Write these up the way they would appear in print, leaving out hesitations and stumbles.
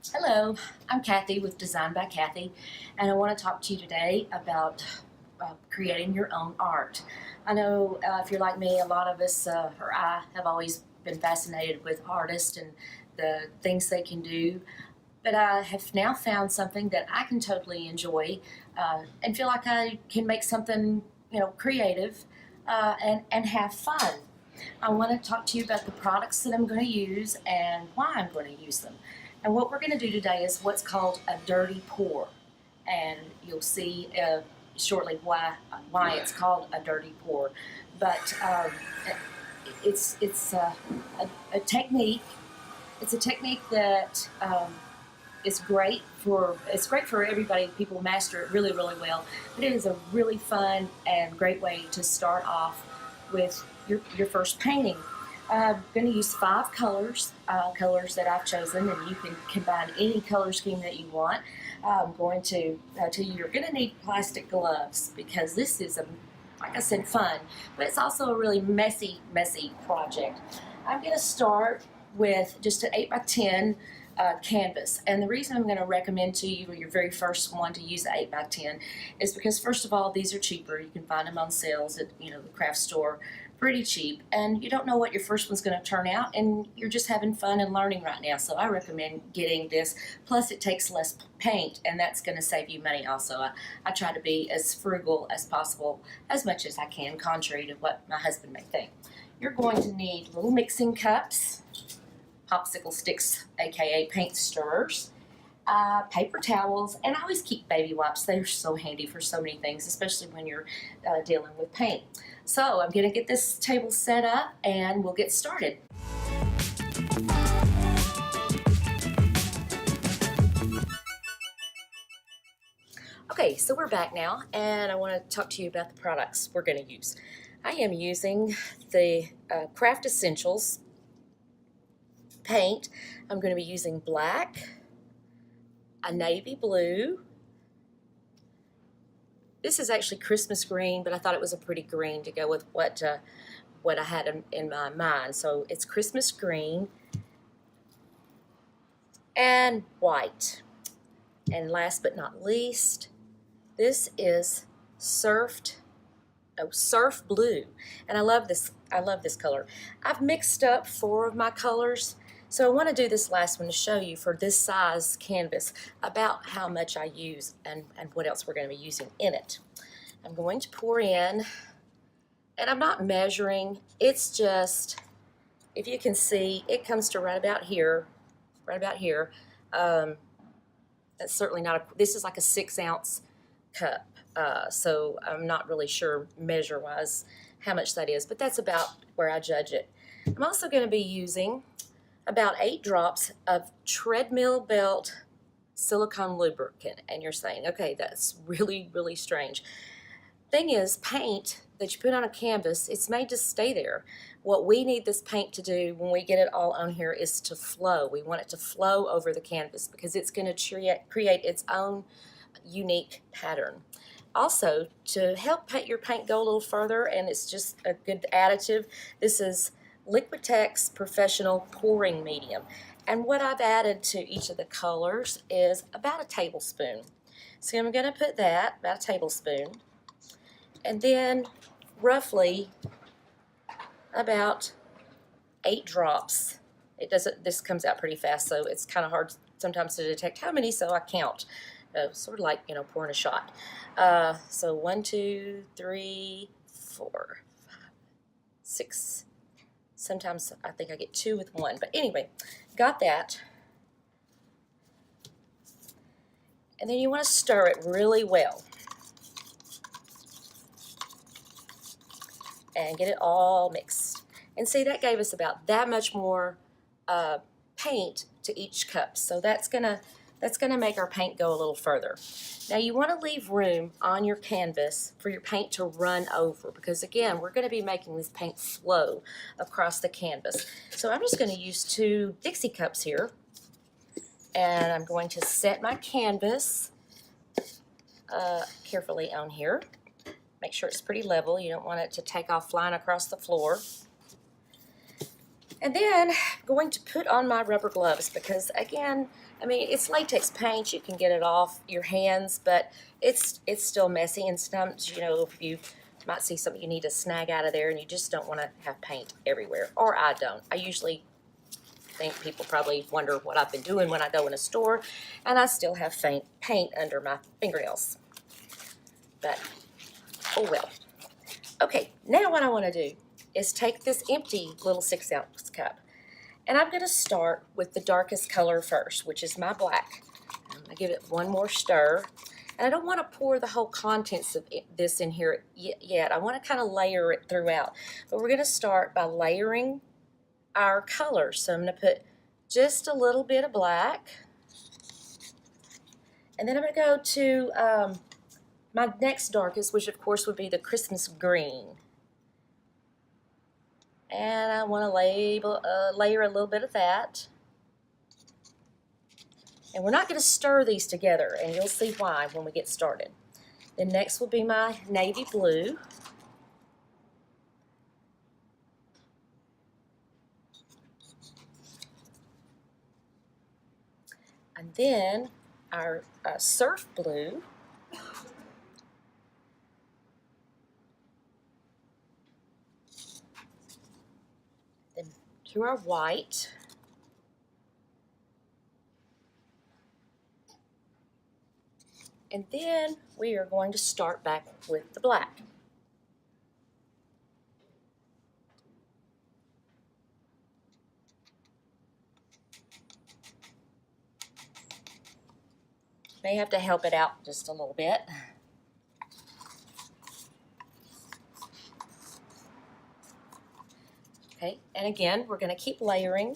Hello, I'm Kathy with Design by Kathy, and I want to talk to you today about creating your own art. I know if you're like me, a lot of us, or I, have always been fascinated with artists and the things they can do, but I have now found something that I can totally enjoy and feel like I can make something, creative and have fun. I want to talk to you about the products that I'm going to use and why I'm going to use them. And what we're going to do today is what's called a dirty pour. And you'll see shortly why it's called a dirty pour. But it's a technique. It's a technique that it's great for everybody. People master it really, really well. But it is a really fun and great way to start off with your first painting. I'm going to use 5 colors, colors that I've chosen, and you can combine any color scheme that you want. I'm going to tell you you're going to need plastic gloves because this is, like I said, fun, but it's also a really messy project. I'm going to start with just an 8x10 canvas. And the reason I'm going to recommend to you your very first one to use the 8x10 is because, first of all, these are cheaper. You can find them on sales at the craft store pretty cheap, and you don't know what your first one's going to turn out, and you're just having fun and learning right now. So I recommend getting this. Plus it takes less paint, and that's going to save you money also. I try to be as frugal as possible, as much as I can, contrary to what my husband may think. You're going to need little mixing cups, popsicle sticks, aka paint stirrers, paper towels, and I always keep baby wipes. They're so handy for so many things, especially when you're dealing with paint. So I'm going to get this table set up and we'll get started. Okay, so we're back now, and I want to talk to you about the products we're going to use. I am using the Craft Essentials paint. I'm going to be using black, a navy blue. This is actually Christmas green, but I thought it was a pretty green to go with what I had in my mind. So it's Christmas green and white. And last but not least, this is surf blue. And I love this color. I've mixed up 4 of my colors. So I want to do this last one to show you for this size canvas about how much I use and what else we're going to be using in it. I'm going to pour in, and I'm not measuring. It's just, if you can see, it comes to right about here. That's certainly not this is like a 6-ounce cup. So I'm not really sure measure-wise how much that is, but that's about where I judge it. I'm also going to be using about 8 drops of treadmill belt silicone lubricant. And you're saying, okay, that's really, really strange. Thing is, paint that you put on a canvas, it's made to stay there. What we need this paint to do when we get it all on here is to flow. We want it to flow over the canvas because it's going to create its own unique pattern. Also, to help your paint go a little further, and it's just a good additive, this is Liquitex Professional Pouring Medium. And what I've added to each of the colors is about a tablespoon. So I'm going to put that, about a tablespoon, and then roughly about 8 drops. This comes out pretty fast, so it's kind of hard sometimes to detect how many, so I count. Sort of like, pouring a shot. So 1, 2, 3, 4, 5, 6. Sometimes I think I get 2 with 1. But anyway, got that. And then you want to stir it really well. And get it all mixed. And see, that gave us about that much more paint to each cup. So that's gonna make our paint go a little further. Now you want to leave room on your canvas for your paint to run over because, again, we're going to be making this paint flow across the canvas. So I'm just going to use 2 Dixie cups here, and I'm going to set my canvas carefully on here. Make sure it's pretty level. You don't want it to take off flying across the floor. And then I'm going to put on my rubber gloves because, again, I mean, it's latex paint. You can get it off your hands, but it's still messy. And sometimes, you know, if you might see something you need to snag out of there and you just don't want to have paint everywhere. Or I don't. I usually think people probably wonder what I've been doing when I go in a store, and I still have paint under my fingernails. But, oh well. Okay, now what I want to do is take this empty little 6-ounce cup, and I'm going to start with the darkest color first, which is my black. I'm going to give it one more stir, and I don't want to pour the whole contents of this in here yet. I want to kind of layer it throughout, but we're going to start by layering our colors. So I'm going to put just a little bit of black, and then I'm going to go to my next darkest, which of course would be the Christmas green. And I want to layer a little bit of that. And we're not going to stir these together, and you'll see why when we get started. Then next will be my navy blue. And then our surf blue. Then to our white. And then we are going to start back with the black. May have to help it out just a little bit. Okay, and again, we're going to keep layering.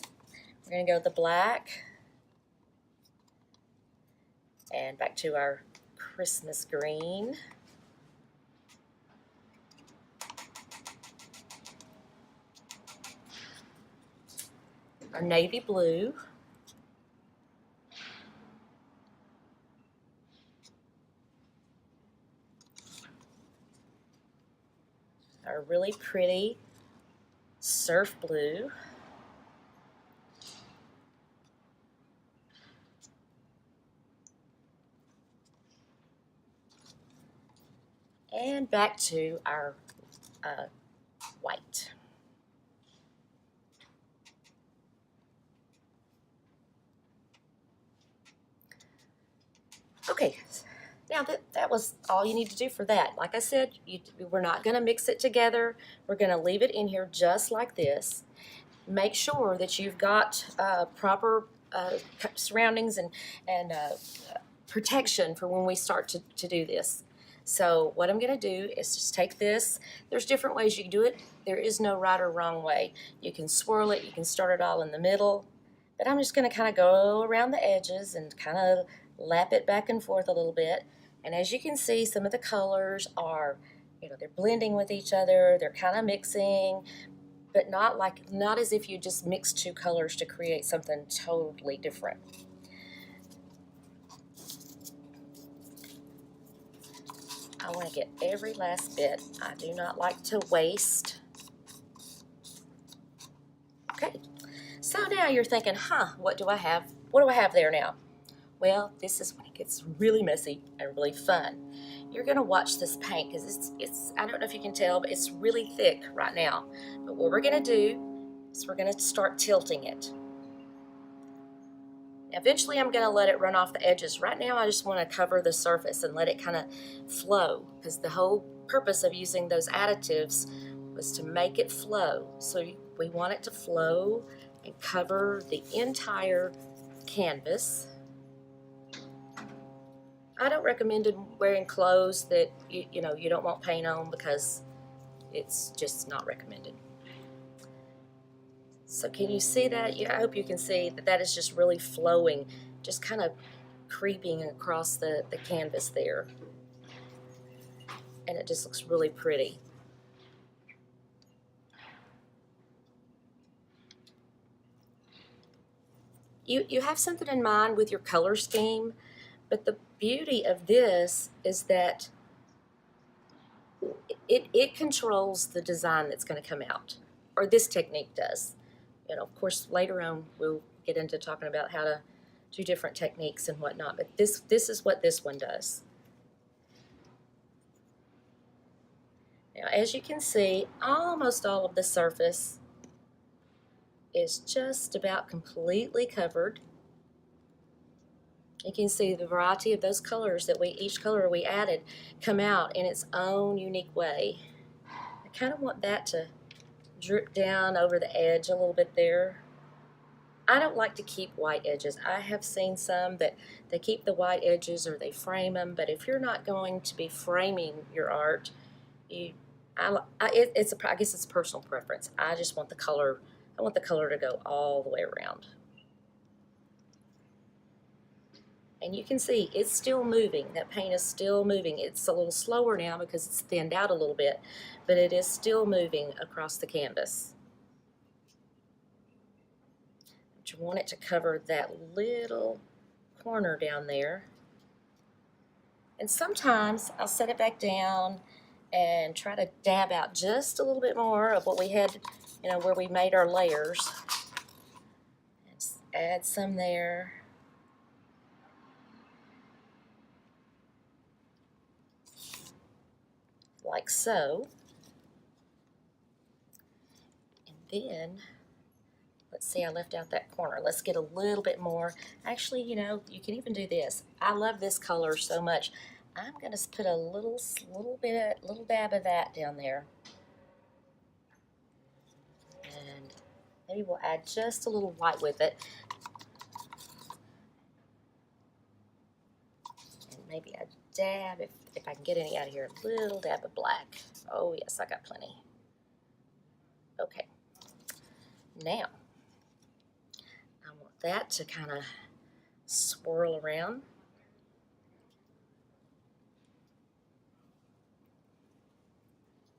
We're going to go with the black and back to our Christmas green. Our navy blue. Our really pretty surf blue. And back to our white. Okay, now that was all you need to do for that. Like I said, we're not going to mix it together. We're going to leave it in here just like this. Make sure that you've got proper surroundings and protection for when we start to do this. So what I'm going to do is just take this. There's different ways you can do it. There is no right or wrong way. You can swirl it. You can start it all in the middle. But I'm just going to kind of go around the edges and kind of lap it back and forth a little bit. And as you can see, some of the colors are, they're blending with each other. They're kind of mixing, but not as if you just mix two colors to create something totally different. I want to get every last bit. I do not like to waste. Okay, so now you're thinking, what do I have? What do I have there now? Well, this is when it gets really messy and really fun. You're going to watch this paint because it's I don't know if you can tell, but it's really thick right now. But what we're going to do is we're going to start tilting it. Eventually, I'm going to let it run off the edges. Right now, I just want to cover the surface and let it kind of flow because the whole purpose of using those additives was to make it flow. So we want it to flow and cover the entire canvas. I don't recommend wearing clothes that you don't want paint on because it's just not recommended. So can you see that? Yeah, I hope you can see that is just really flowing, just kind of creeping across the canvas there. And it just looks really pretty. You have something in mind with your color scheme, but the beauty of this is that it controls the design that's going to come out, or this technique does. Of course, later on we'll get into talking about how to do different techniques and whatnot, but this is what this one does. Now, as you can see, almost all of the surface is just about completely covered. You can see the variety of those colors that each color we added come out in its own unique way. I kind of want that to drip down over the edge a little bit there. I don't like to keep white edges. I have seen some that they keep the white edges or they frame them, but if you're not going to be framing your art, I guess it's a personal preference. I just want the color, I want the color to go all the way around. And you can see it's still moving. That paint is still moving. It's a little slower now because it's thinned out a little bit, but it is still moving across the canvas. But you want it to cover that little corner down there. And sometimes I'll set it back down and try to dab out just a little bit more of what we had, where we made our layers. Just add some there. Like so. And then, let's see, I left out that corner. Let's get a little bit more. Actually, you can even do this. I love this color so much. I'm going to put a little dab of that down there. And maybe we'll add just a little white with it. And maybe a dab, if I can get any out of here, a little dab of black. Oh yes, I got plenty. Okay. Now, I want that to kind of swirl around.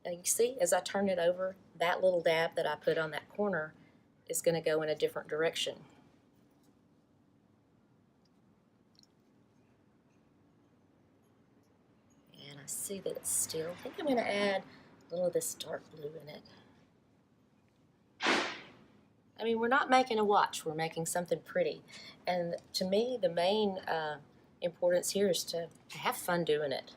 And you see, as I turn it over, that little dab that I put on that corner is going to go in a different direction. And I see that it's still, I think I'm going to add a little of this dark blue in it. I mean, we're not making a watch, we're making something pretty. And to me, the main importance here is to have fun doing it.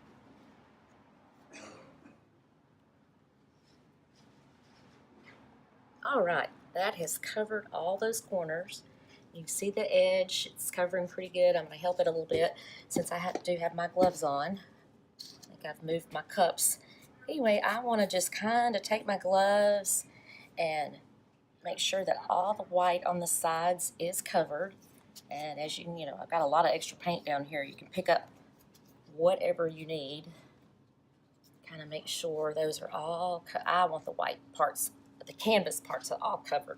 All right, that has covered all those corners. You can see the edge, it's covering pretty good. I'm going to help it a little bit since I do have my gloves on. I think I've moved my cups. Anyway, I want to just kind of take my gloves and make sure that all the white on the sides is covered. And as I've got a lot of extra paint down here. You can pick up whatever you need. Kind of make sure those are all, I want the white parts, the canvas parts are all covered.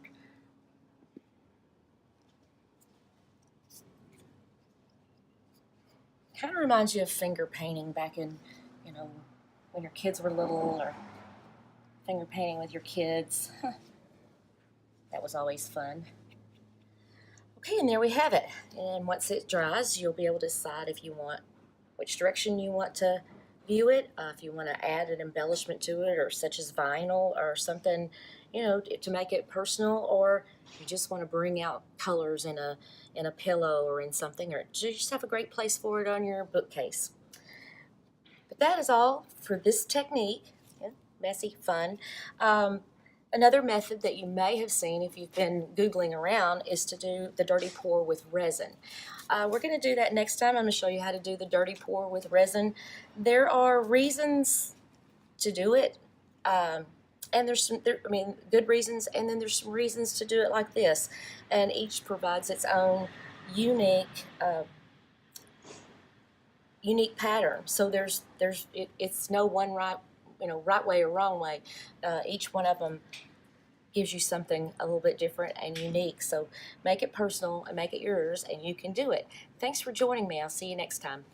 Kind of reminds you of finger painting back in, when your kids were little, or finger painting with your kids. That was always fun. Okay, and there we have it. And once it dries, you'll be able to decide if you want, which direction you want to view it, if you want to add an embellishment to it, or such as vinyl or something, to make it personal, or you just want to bring out colors in a pillow or in something, or just have a great place for it on your bookcase. But that is all for this technique. Yeah, messy, fun. Another method that you may have seen if you've been Googling around is to do the dirty pour with resin. We're going to do that next time. I'm going to show you how to do the dirty pour with resin. There are reasons to do it, and there's good reasons, and then there's some reasons to do it like this. And each provides its own unique pattern. So it's no one right way or wrong way. Each one of them gives you something a little bit different and unique. So make it personal and make it yours, and you can do it. Thanks for joining me. I'll see you next time.